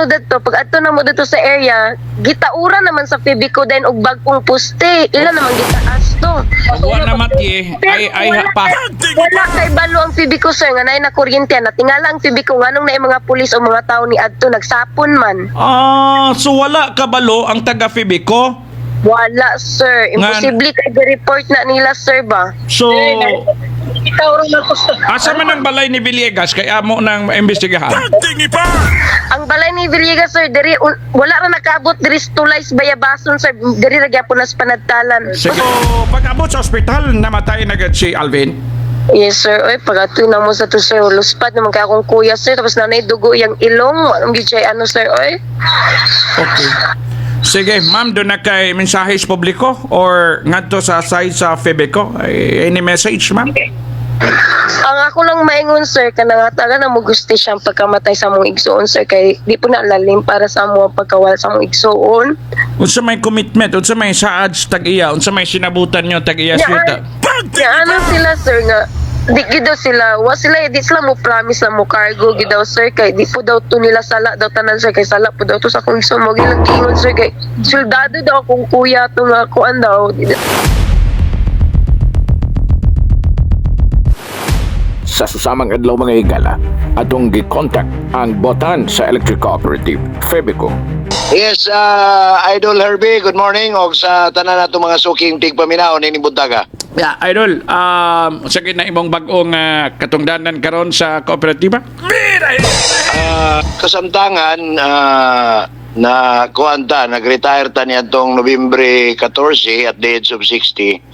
no dito, pag ato na mo dito sa area, gitaura naman sa Fibico din og bagong poste. Ila naman gitaas to. Wala na mati ay pa. Wala kay balo ang Fibico sir nga nay na kuryente na tingala ang Fibico nganong na mga pulis o mga tao ni adto nagsapon man. So wala kabalo ang taga Fibico. Wala sir, imposible kay report na nila sir ba. So Ikaw na ko sir. asa man ang balay ni Villegas kay amo nang imbestigahan? Ang balay ni Villegas sir, diri wala ra nakaabot diri Tulays Bayabason sir, diri ra gyapon nas panadtalan. Sige. So pag-abot sa ospital namatay na gad si Alvin. Yes sir, oy pagatoy na mo sa to sir, luspat naman kay akong kuya sir, tapos nanay dugo yang ilong, anong gichay ano sir, oy. Okay. Sige, ma'am, doon na kay mensahe sa publiko or ngadto sa side sa Fibico? Any message, ma'am? Ang ako lang maingon sir, kanang taga na mo gusti siyang pagkamatay sa mong igsoon sir, kay di po na lalim para sa mo pagkawal sa mong igsoon. Unsa may commitment, unsa may saad sa tag-iya, unsa may sinabutan nyo tag-iya suta? Ano sila sir nga, di gidaw sila, di sila mo promise na mo cargo gidaw sir, kay di po daw to nila sala daw tanan sir, kay sala po daw to sa kung igsoon mo gilang gingon sir, kay soldado daw akong kuya to nga kuan daw. Sa susamang adlaw mga higala, atong gi-contact ang botan sa Electric Cooperative, Fibico. Yes, Idol Herbie, good morning. Og sa tanan nato mga suking tigpaminaw ni Buntaga. Yeah, idol, sige na imong bagong katungdanan karon sa kooperatiba? Kasamtangan, na kuanta, nag-retire ta niya tong Nobyembre 14 at the age of 60.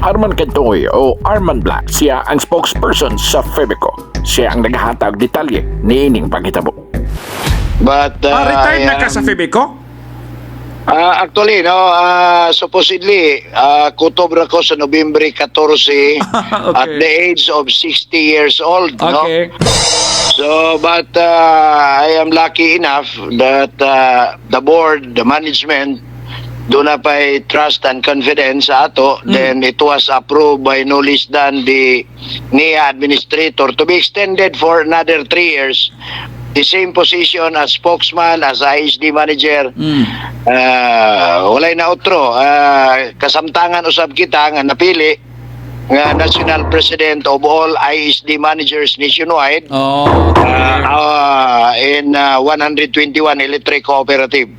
Arman Kentoy o Arman Black, siya ang spokesperson sa Fibico. Siya ang naghahatag detalye ni ining paghitabo. But Retired na ka sa Fibico? actually, no, supposedly, kutob ra ko sa Nobyembre 14 at the age of 60 years old, no? Okay. So, but I am lucky enough that the board, the management, doon na pa'y trust and confidence sa ato. Then it was approved by no less than the NIA administrator to be extended for another 3 years. The same position as spokesman, as ISD manager. Walay na otro. Kasamtangan usab kita nga napili nga national president of all ISD managers nationwide in 121 electric cooperative.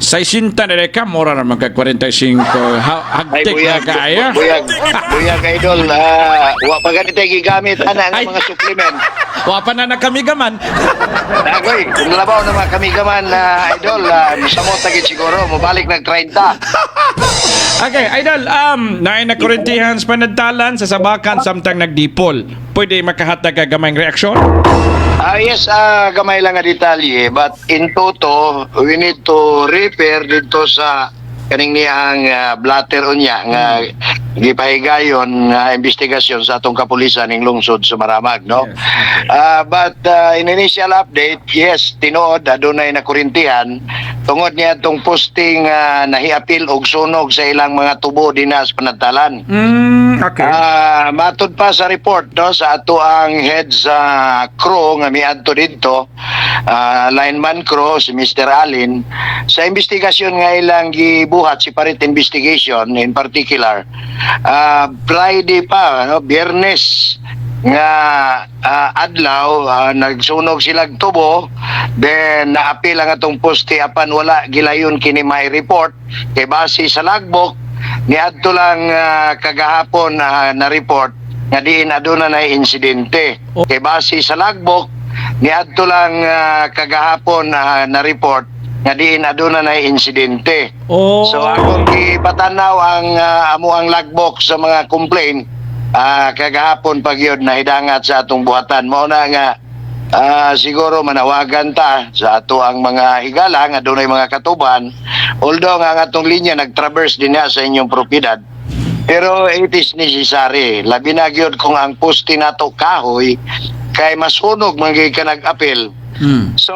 Sa isinta na ka, mura na magka 45. Hagtik na kaya. Buyag idol. Wa pa ganito gigamit ana ang mga supplement. Wapa na kami gaman. Dagoy, kung labaw na mga kami gaman idol, masamot tagit siguro, mabalik ng 30. Okay, idol, naay na kurentihan sa panadtalan sa sabakan samtang nagdipol. Pwede makahatag ka gamayng reaksyon? Yes, gamay lang nga detalye, but in toto, we need to repair dito sa kaning niyang blatter unya nga gipahigayon nga investigasyon sa atong kapulisan ning lungsod sa Maramag, no? But in initial update, yes, tinuod adunay na kurintihan tungod niya atong posting nahiapil og sunog sa ilang mga tubo dinas panadtalan. Okay. Matud pa sa report, no, sa ato ang head sa crew nga miadto dito, lineman crew si Mr. Alin, sa investigasyon nga ilang gibuhat, separate investigation in particular, Friday pa, no, Biyernes nga adlaw, nagsunog silang tubo, then naapil ang atong poste apan wala gilayon kini may report kay base sa logbook niadto lang kagahapon na report nga diin aduna na insidente. Kay base sa logbook niadto lang kagahapon na report nga diin aduna na insidente. So akong ipatanaw ang amo ang logbook sa mga complaint kagahapon pagyod na hidangat sa atong buhatan. Mao na nga siguro manawagan ta sa ato ang mga higala nga dunay mga katuban, although nga ang atong linya nagtraverse din na sa inyong propiedad, pero it is necessary labi na gyud kung ang poste nato kahoy kay masunog man gyud ka nag-apil. So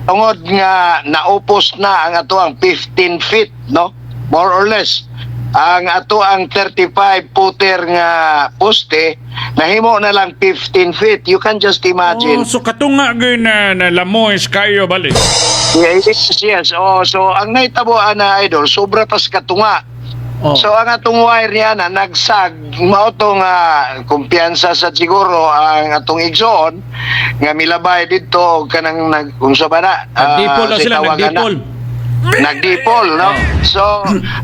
tungod nga naupos na ang ato ang 15 feet, no, more or less. ang ato ang 35 footer nga poste nahimo na lang 15 feet. You can just imagine. Oh, so katunga gyud na lamoys kayo balik. Yes. Oh, so ang naitabuan na idol, sobra pas katunga. Oh. So ang atong wire niya na nagsag mao tong kumpiyansa sa siguro ang atong igsoon nga milabay dito og kanang unsa ba na Nagdipol na sa sila, tawagan na. nagdipol. Nagdipol, no? So,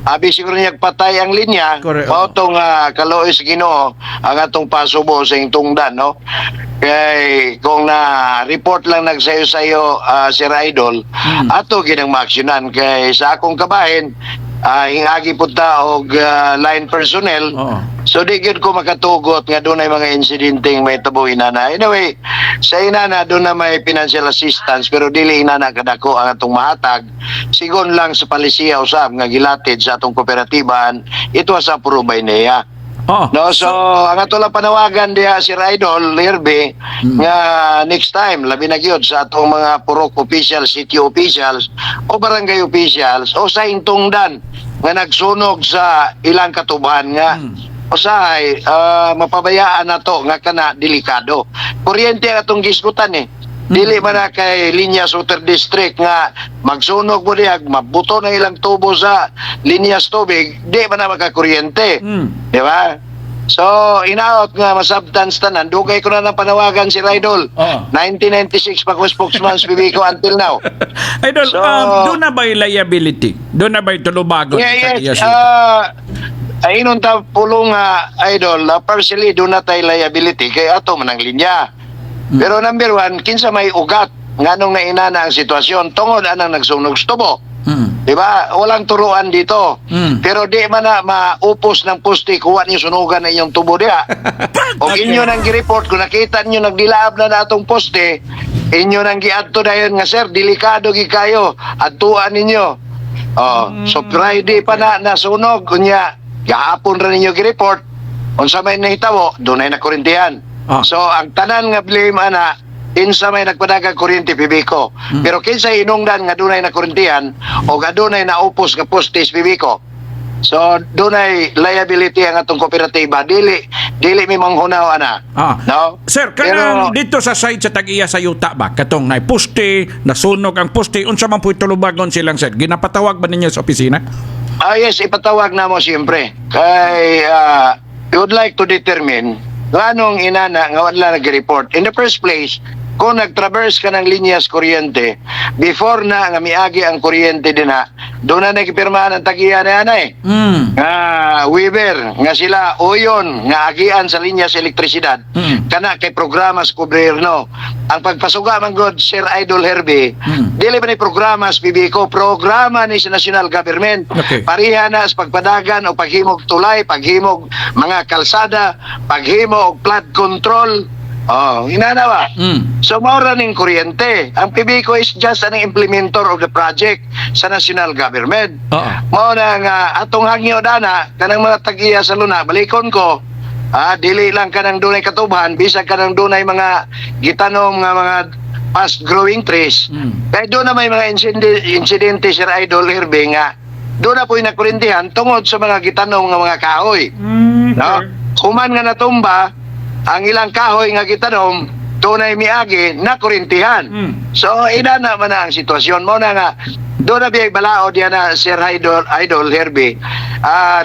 abi siguro niya patay ang linya, Correct. mao tong kalois Ginoo ang atong pasubo sa tungdan, no? Kay kung na report lang nagsayo-sayo Sir Idol, ato ginang maaksyonan kay sa akong kabahin hingagi punta og line personnel. Oo. So di gyud ko makatugot nga doon ay mga insidenteng may tabo inana. Anyway, sa inana doon na may financial assistance pero dili inana kadako ang atong mahatag. Sigon lang sa palisiya usab nga gilatid sa atong kooperatibahan. Ito sa purubay niya. Oh. No, so ang ato lang panawagan diha Sir Idol Lerbe nga next time labi na gyud sa atong mga purok officials, city officials o barangay officials o sa intungdan nga nagsunog sa ilang katubahan nga usahay mapabayaan nato nga kana delikado. Kuryente ang atong gisgutan Dili man na kay Linya Suter District nga magsunog mo diha mabuto na ilang tubo sa linyas tubig, di man na makakuryente. Di ba? So, inaot nga masabtans tanan, dugay ko na ng panawagan si Idol. 1996 pa ko spokesman sa PBCO until now. Idol, So, doon na ba'y liability? Doon na ba'y tulubagon? yes, ayun ta pulong Idol, partially doon na tayo liability kay ato man ang linya. Pero number one, kinsa may ugat nganong nainana ang sitwasyon tungod anang nagsunog sa tubo. Di ba? Walang turuan dito. Pero di man na maupos ng poste kuha niyo sunugan na inyong tubo diha. O inyo nang gi-report kung nakita niyo nagdilaab na natong poste, inyo nang giadto dayon nga sir, delikado gi kayo. Adtuan ninyo. So Friday pa na nasunog kunya gahapon ra ninyo gi-report. Unsa may nahitabo, dunay na kurintihan. So ang tanan nga blame ana insa may nagpadagang kuryente PBCO. Pero kinsa hinungdan nga dunay na kurintihan o nga dunay na upos nga postes PBCO. So dunay liability ang atong kooperatiba, dili mi manghunaw ana. No? Sir, kanang dito sa site sa Tag-iya sa Yuta ba katong nay poste, nasunog ang poste, unsa man puy tulubagon silang sir? Ginapatawag ba ninyo sa opisina? Yes, ipatawag na mo siyempre. Kay we would like to determine nganong inana nga wala nag-report. In the first place, kung nag-traverse ka ng linyas kuryente, before na nga miagi ang kuryente din doon na nagpirmahan ang Tag-iya na Weaver, nga sila uyon, nga agian sa linyas elektrisidad, kana kay programa sa gobyerno. Ang pagpasuga man god Sir Idol Herbie, dili ba ni programa sa PBCO, programa ni sa national government. Okay. Pariha na sa pagpadagan o paghimog tulay, paghimog mga kalsada, paghimog flood control. Inana ba? So, maura ning kuryente. Ang PBCO is just an implementer of the project sa national government. Mao na nga atong hangyo dana kanang mga Tag-iya sa Luna, balikon ko, dili lang kanang dunay katubahan, bisag kanang dunay mga gitanom nga mga fast growing trees. Kaya doon na may mga insidente Sir Idol Herbie nga doon na po yung nakurintihan tungod sa mga gitanom nga mga kahoy. No? Human nga natumba ang ilang kahoy nga gitanom tunay miagi na kurintihan. So ina na man ang sitwasyon mo na nga doon na biyay balao diyan na Sir Idol Herbie.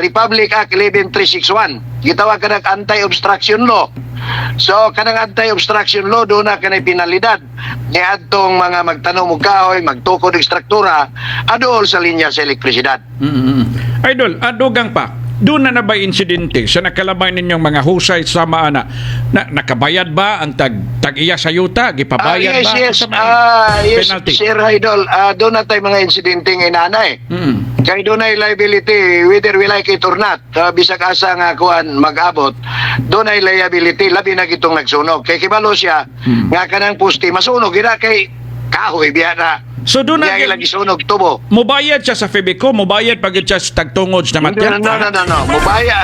Republic Act 11361 gitawag ka ng anti-obstruction law. So kanang anti-obstruction law doon na kanay penalidad ni adtong mga magtanom og kahoy, magtukod og struktura adol sa linya sa elektrisidad. Idol, adugang pa. Doon na ba insidente sa nakalabay ninyong mga husay sa maana? Nakabayad ba ang Tag-iya sa Yuta? Gipabayad ba? Yes, penalty? Sir Idol, doon na tayo mga insidente ng inanay. Kaya doon ay liability, whether we like it or not, bisag asa nga kuan mag-abot, doon ay liability, labi na gitong nagsunog. Kay kibalo siya, nga kanang pusti, masunog, ina kay kahoy, biya na. So doon na lagi sunog tubo. Mubayad siya sa PBCO, mubayad pag siya sa tagtungod na matyan. No.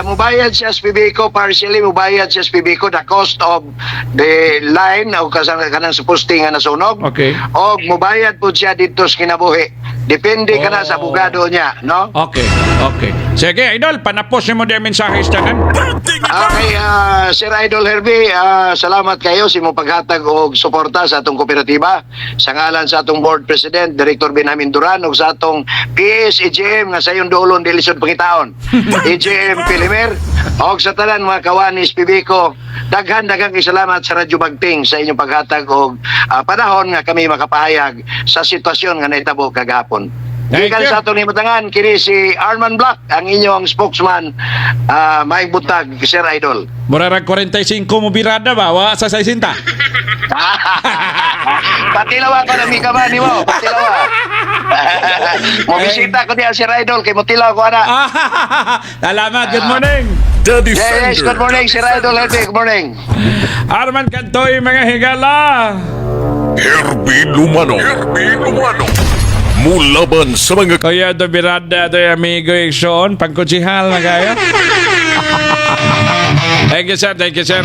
Mubayad siya sa PBCO, partially mubayad siya sa PBCO the cost of the line o kanang sa posting nga nasunog. Okay. O mubayad po siya dito sa kinabuhi Depende ka na sa abogado niya, no? Okay, okay. Sige, Idol, panapos mo din ang mensahe sa tanan. Okay, Sir Idol Herbie, salamat kayo sa imong paghatag og suporta sa atong kooperatiba. Sa ngalan sa atong Board President, Director Benjamin Duran, ug sa atong PS EGM nga sayon duolon dilisod pangitaon. EGM Pilimer, og sa tanan mga kawanis Pibico, daghan-daghang salamat sa Radyo Bagting sa inyong paghatag og panahon nga kami makapahayag sa sitwasyon nga nahitabo kagahapon. Thank Gikan you. sa atong limatangan, kini si Arman Black, ang inyong spokesman, maing buntag, Sir Idol. Murarag 45 mo birada ba? Wa sa 60. Patilawa ko na mi ka ni mo, patilawa. Mo bisita ko diya Sir Idol, kay mutilaw ko ana. Salamat, good morning. The Yes, good Defender. morning Sir Idol, good morning. Arman Kantoy, mga higala. Herbie Lumano. Herbie Lumano. Mulaban sa mga Kaya do birada do amigo Ikson, pagkutsihal na kaya. Thank you, sir. Thank you, sir.